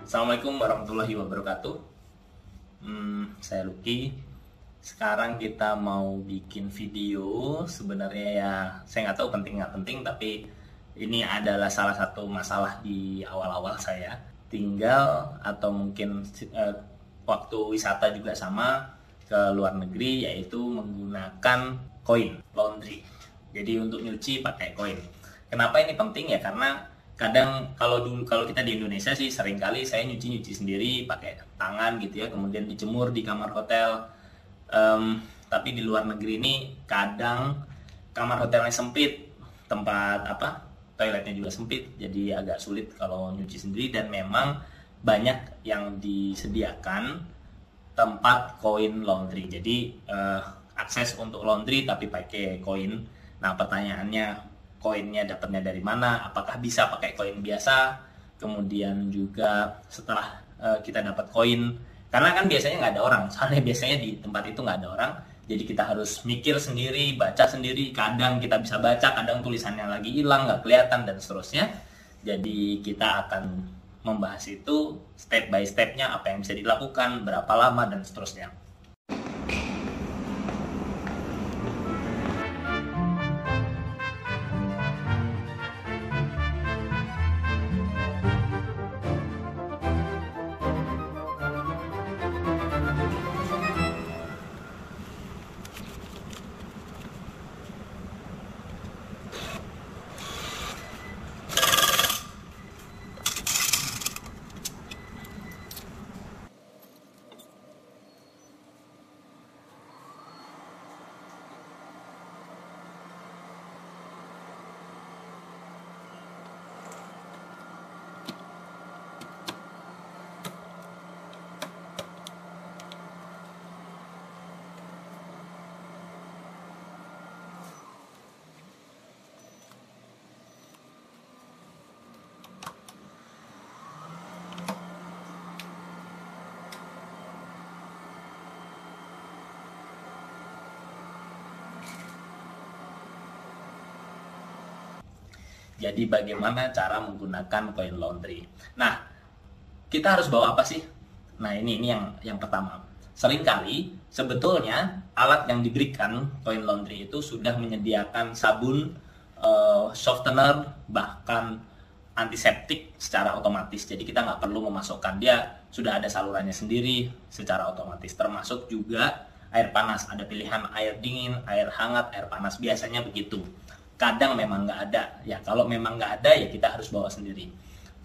Assalamualaikum warahmatullahi wabarakatuh. Saya Lucky. Sekarang kita mau bikin video. Sebenarnya ya saya nggak tahu penting nggak penting, tapi ini adalah salah satu masalah di awal-awal saya. Tinggal atau mungkin waktu wisata juga sama ke luar negeri, yaitu menggunakan koin laundry. Jadi untuk nyuci pakai koin. Kenapa ini penting ya? Karena kadang kalau kita di Indonesia sih seringkali saya nyuci sendiri pakai tangan gitu ya, kemudian dijemur di kamar hotel. Tapi di luar negeri ini kadang kamar hotelnya sempit, toiletnya juga sempit, jadi agak sulit kalau nyuci sendiri. Dan memang banyak yang disediakan tempat koin laundry, jadi akses untuk laundry tapi pakai koin. Nah pertanyaannya, koinnya dapatnya dari mana? Apakah bisa pakai koin biasa? Kemudian juga setelah kita dapat koin, karena kan biasanya nggak ada orang, soalnya biasanya di tempat itu nggak ada orang, jadi kita harus mikir sendiri, baca sendiri. Kadang kita bisa baca, kadang tulisannya lagi hilang, nggak kelihatan, dan seterusnya. Jadi kita akan membahas itu step by stepnya, apa yang bisa dilakukan, berapa lama, dan seterusnya. Jadi bagaimana cara menggunakan koin laundry? Nah, kita harus bawa apa sih? Nah, ini yang pertama. Seringkali sebetulnya alat yang diberikan koin laundry itu sudah menyediakan sabun, softener, bahkan antiseptik secara otomatis. Jadi kita nggak perlu memasukkan, dia sudah ada salurannya sendiri secara otomatis. Termasuk juga air panas, ada pilihan air dingin, air hangat, air panas, biasanya begitu. Kadang memang nggak ada, ya kalau memang nggak ada ya kita harus bawa sendiri.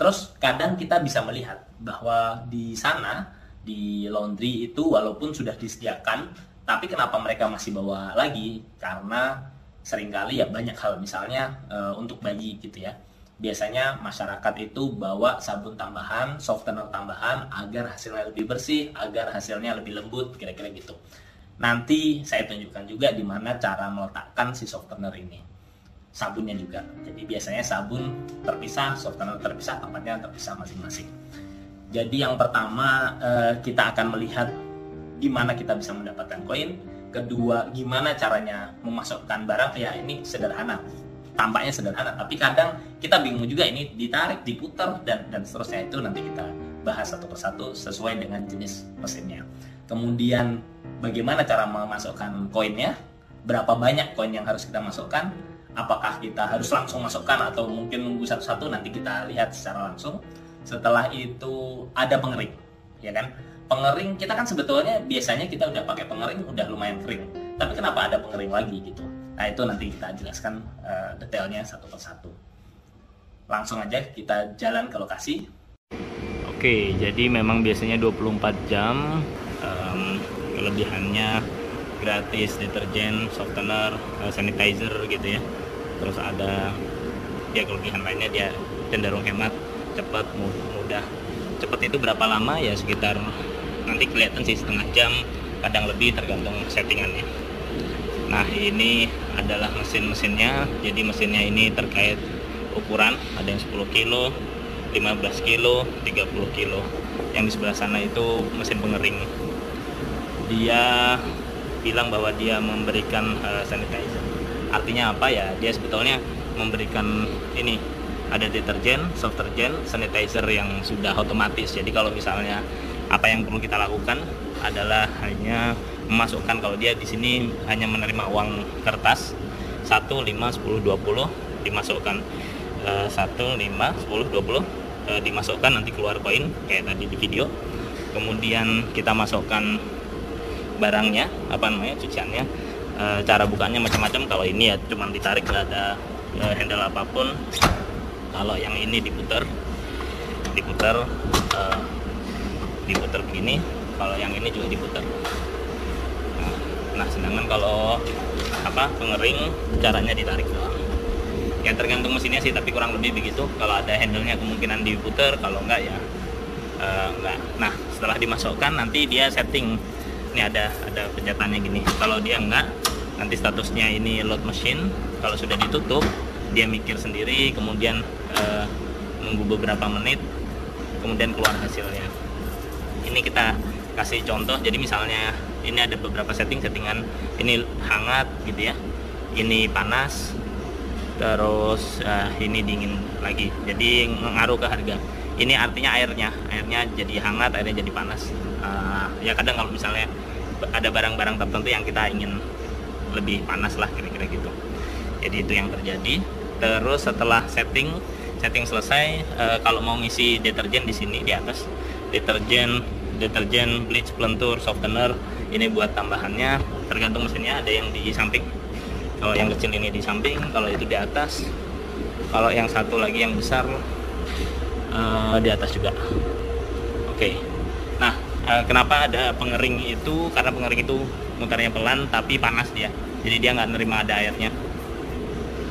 Terus kadang kita bisa melihat bahwa di sana, di laundry itu walaupun sudah disediakan, tapi kenapa mereka masih bawa lagi? Karena seringkali ya banyak hal, misalnya untuk bayi gitu ya. Biasanya masyarakat itu bawa sabun tambahan, softener tambahan agar hasilnya lebih bersih, agar hasilnya lebih lembut, kira-kira gitu. Nanti saya tunjukkan juga di mana cara meletakkan si softener ini. Sabunnya juga, jadi biasanya sabun terpisah, softener terpisah, tempatnya terpisah masing-masing. Jadi yang pertama kita akan melihat gimana kita bisa mendapatkan koin. Kedua, gimana caranya memasukkan barang. Ya ini sederhana, tampaknya sederhana, tapi kadang kita bingung juga, ini ditarik, diputar, dan seterusnya. Itu nanti kita bahas satu persatu sesuai dengan jenis mesinnya. Kemudian bagaimana cara memasukkan koinnya, berapa banyak koin yang harus kita masukkan, apakah kita harus langsung masukkan atau mungkin nunggu satu-satu, nanti kita lihat secara langsung. Setelah itu ada pengering, ya kan? Pengering kita kan sebetulnya biasanya kita udah pakai pengering, udah lumayan kering. Tapi kenapa ada pengering lagi gitu? Nah itu nanti kita jelaskan detailnya satu persatu. Langsung aja kita jalan ke lokasi. Oke, jadi memang biasanya 24 jam. Kelebihannya gratis deterjen, softener, sanitizer gitu ya. Terus ada dia kelebihan lainnya, dia cenderung hemat, cepat, mudah. Cepat itu berapa lama ya, sekitar nanti kelihatan sih setengah jam, kadang lebih tergantung settingannya. Nah ini adalah mesinnya. Jadi mesinnya ini terkait ukuran, ada yang 10 kilo, 15 kilo, 30 kilo. Yang di sebelah sana itu mesin pengering. Dia bilang bahwa dia memberikan sanitizer. Artinya apa ya? Dia sebetulnya memberikan ini ada deterjen, soft deterjen, sanitizer yang sudah otomatis. Jadi kalau misalnya apa yang perlu kita lakukan adalah hanya memasukkan, kalau dia di sini hanya menerima uang kertas 1, 5, 10, 20 dimasukkan, 1, 5, 10, 20 dimasukkan, nanti keluar koin kayak tadi di video. Kemudian kita masukkan barangnya, apa namanya, cuciannya. Cara bukanya macam-macam. Kalau ini ya cuma ditarik, nggak ada handle apapun. Kalau yang ini diputar begini. Kalau yang ini juga diputar. Nah, sedangkan kalau pengering, caranya ditarik doang. Ya tergantung mesinnya sih, tapi kurang lebih begitu. Kalau ada handle-nya kemungkinan diputar, kalau enggak ya enggak. Nah, setelah dimasukkan nanti dia setting. Ini ada pencetannya gini. Kalau dia enggak, nanti statusnya ini load machine. Kalau sudah ditutup, dia mikir sendiri, kemudian nunggu beberapa menit, kemudian keluar hasilnya. Ini kita kasih contoh. Jadi misalnya ini ada beberapa settingan, ini hangat gitu ya, ini panas, terus ini dingin lagi, jadi ngaruh ke harga. Ini artinya airnya jadi hangat, airnya jadi panas. Ya kadang kalau misalnya ada barang-barang tertentu yang kita ingin lebih panas lah, kira-kira gitu. Jadi itu yang terjadi. Terus setelah setting selesai, kalau mau ngisi deterjen di sini di atas, deterjen, bleach, pelentur, softener, ini buat tambahannya. Tergantung mesinnya, ada yang di samping. Kalau yang kecil ini di samping, kalau itu di atas. Kalau yang satu lagi yang besar di atas juga. Oke. Nah, kenapa ada pengering itu? Karena pengering itu mutarnya pelan tapi panas dia. Jadi dia nggak nerima ada airnya.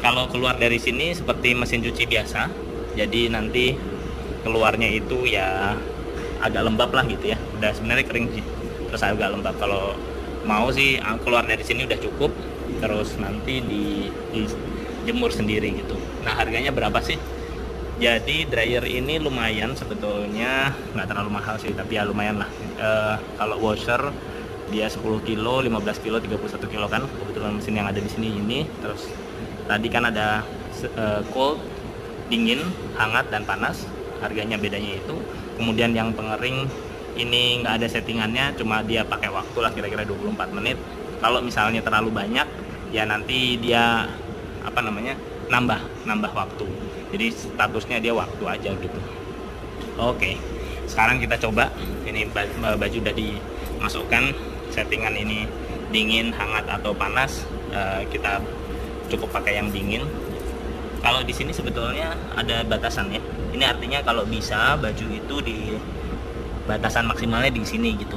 Kalau keluar dari sini seperti mesin cuci biasa, jadi nanti keluarnya itu ya agak lembab lah gitu ya. Udah sebenarnya kering sih, terus agak lembab. Kalau mau sih keluar dari sini udah cukup, terus nanti dijemur sendiri gitu. Nah, harganya berapa sih? Jadi dryer ini lumayan sebetulnya, nggak terlalu mahal sih, tapi ya lumayan lah. Kalau washer dia 10 kilo, 15 kilo, 31 kilo kan. Kebetulan mesin yang ada di sini ini. Terus tadi kan ada cold, dingin, hangat, dan panas. Harganya bedanya itu. Kemudian yang pengering ini nggak ada settingannya, cuma dia pakai waktu lah kira-kira 24 menit. Kalau misalnya terlalu banyak, ya nanti dia nambah waktu. Jadi statusnya dia waktu aja gitu. Oke, sekarang kita coba. Ini baju udah dimasukkan, settingan ini dingin, hangat, atau panas. Kita cukup pakai yang dingin. Kalau di sini sebetulnya ada batasan ya. Ini artinya kalau bisa baju itu di batasan maksimalnya di sini gitu.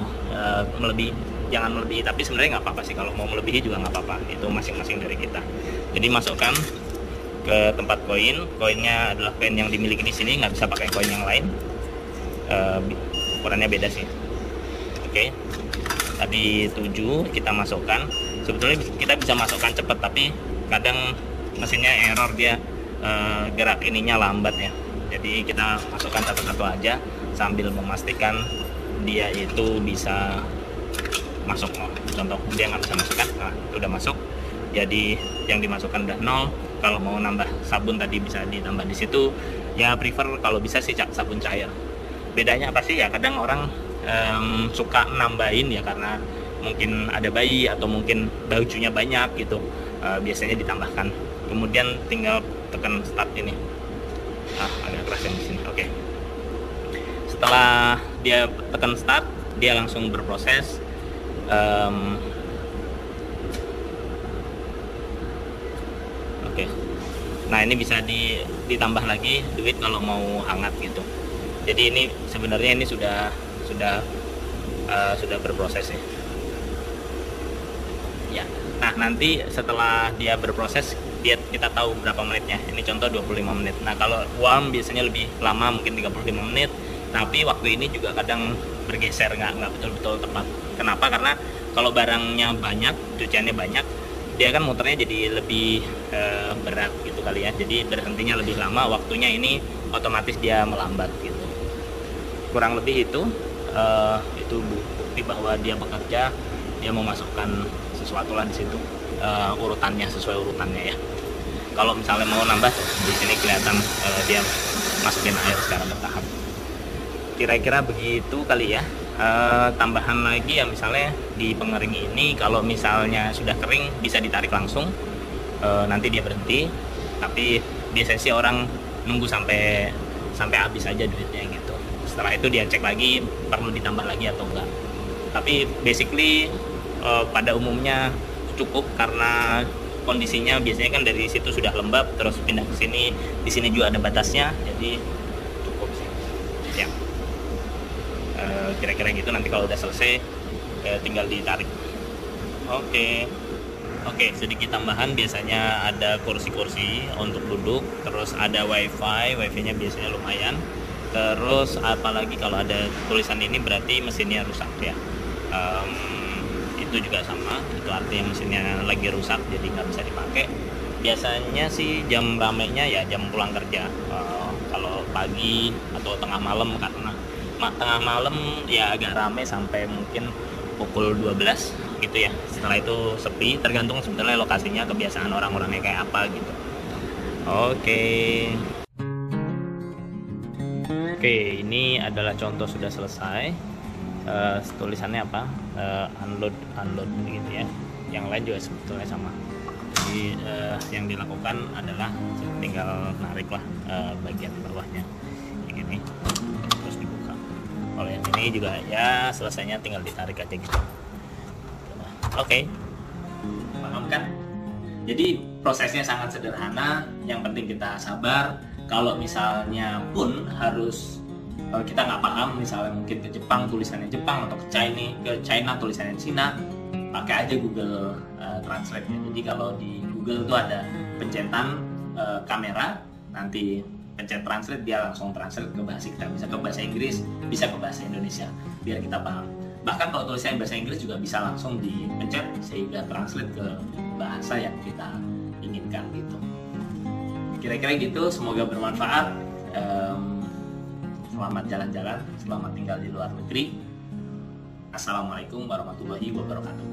Jangan melebihi, tapi sebenarnya nggak apa-apa sih. Kalau mau melebihi juga nggak apa-apa. Itu masing-masing dari kita. Jadi masukkan ke tempat koinnya adalah koin yang dimiliki di sini, nggak bisa pakai koin yang lain. Ukurannya beda sih. Oke. Tadi 7 kita masukkan. Sebetulnya kita bisa masukkan cepat, tapi kadang mesinnya error, dia gerak ininya lambat ya. Jadi kita masukkan satu-satu aja sambil memastikan dia itu bisa masuk. Contoh dia nggak bisa masukkan, nah itu udah masuk. Jadi yang dimasukkan udah 0. Kalau mau nambah sabun tadi bisa ditambah di situ. Ya prefer kalau bisa sih sabun cair. Bedanya apa sih ya? Kadang orang suka nambahin ya karena mungkin ada bayi atau mungkin bajunya banyak gitu. Biasanya ditambahkan. Kemudian tinggal tekan start ini. Agak keras yang di sini. Oke. Setelah dia tekan start, dia langsung berproses. Oke. Nah, ini bisa ditambah lagi duit kalau mau hangat gitu. Jadi ini sebenarnya ini sudah berproses ya. Ya. Nah, nanti setelah dia berproses, kita tahu berapa menitnya. Ini contoh 25 menit. Nah, kalau warm biasanya lebih lama, mungkin 35 menit. Tapi waktu ini juga kadang bergeser, nggak betul-betul tepat. Kenapa? Karena kalau barangnya banyak, cuciannya banyak, dia kan muternya jadi lebih berat gitu kali ya. Jadi berhentinya lebih lama, waktunya ini otomatis dia melambat gitu. Kurang lebih itu bukti bahwa dia bekerja, dia memasukkan sesuatu lah di situ, urutannya sesuai urutannya ya. Kalau misalnya mau nambah, di sini kelihatan dia masukin air secara bertahap. Kira-kira begitu kali ya. Tambahan lagi ya, misalnya di pengering ini kalau misalnya sudah kering bisa ditarik langsung, nanti dia berhenti. Tapi biasanya sih orang nunggu sampai habis aja duitnya gitu. Setelah itu dia cek lagi perlu ditambah lagi atau enggak. Tapi basically pada umumnya cukup, karena kondisinya biasanya kan dari situ sudah lembab terus pindah ke sini, di sini juga ada batasnya, jadi cukup sih ya. Kira-kira gitu. Nanti kalau udah selesai tinggal ditarik. Oke, sedikit tambahan, biasanya ada kursi-kursi untuk duduk, terus ada wifi-nya biasanya lumayan. Terus apalagi kalau ada tulisan ini berarti mesinnya rusak ya. Itu juga sama, itu artinya mesinnya lagi rusak jadi nggak bisa dipakai. Biasanya sih jam ramenya ya jam pulang kerja, kalau pagi atau tengah malam, karena tengah malam ya agak rame sampai mungkin pukul 12 gitu ya. Setelah itu sepi, tergantung sebetulnya lokasinya, kebiasaan orang-orangnya kayak apa gitu. Oke, ini adalah contoh sudah selesai. Tulisannya apa? Unload gitu ya. Yang lain juga sebetulnya sama. Jadi yang dilakukan adalah tinggal narik lah bagian bawahnya yang ini, terus dibuka. Kalau yang ini juga ya selesainya tinggal ditarik aja gitu. Oke. Paham kan? Jadi prosesnya sangat sederhana, yang penting kita sabar. Kalau misalnya pun harus kita nggak paham, misalnya mungkin ke Jepang tulisannya Jepang, atau ke China tulisannya Cina, pakai aja Google Translate ya. Jadi kalau di Google itu ada pencetan kamera, nanti pencet translate, dia langsung translate ke bahasa kita, bisa ke bahasa Inggris, bisa ke bahasa Indonesia, biar kita paham. Bahkan kalau tulisannya bahasa Inggris juga bisa langsung dipencet sehingga translate ke bahasa yang kita inginkan gitu. Kira-kira gitu, semoga bermanfaat. Selamat jalan-jalan, selamat tinggal di luar negeri. Assalamualaikum warahmatullahi wabarakatuh.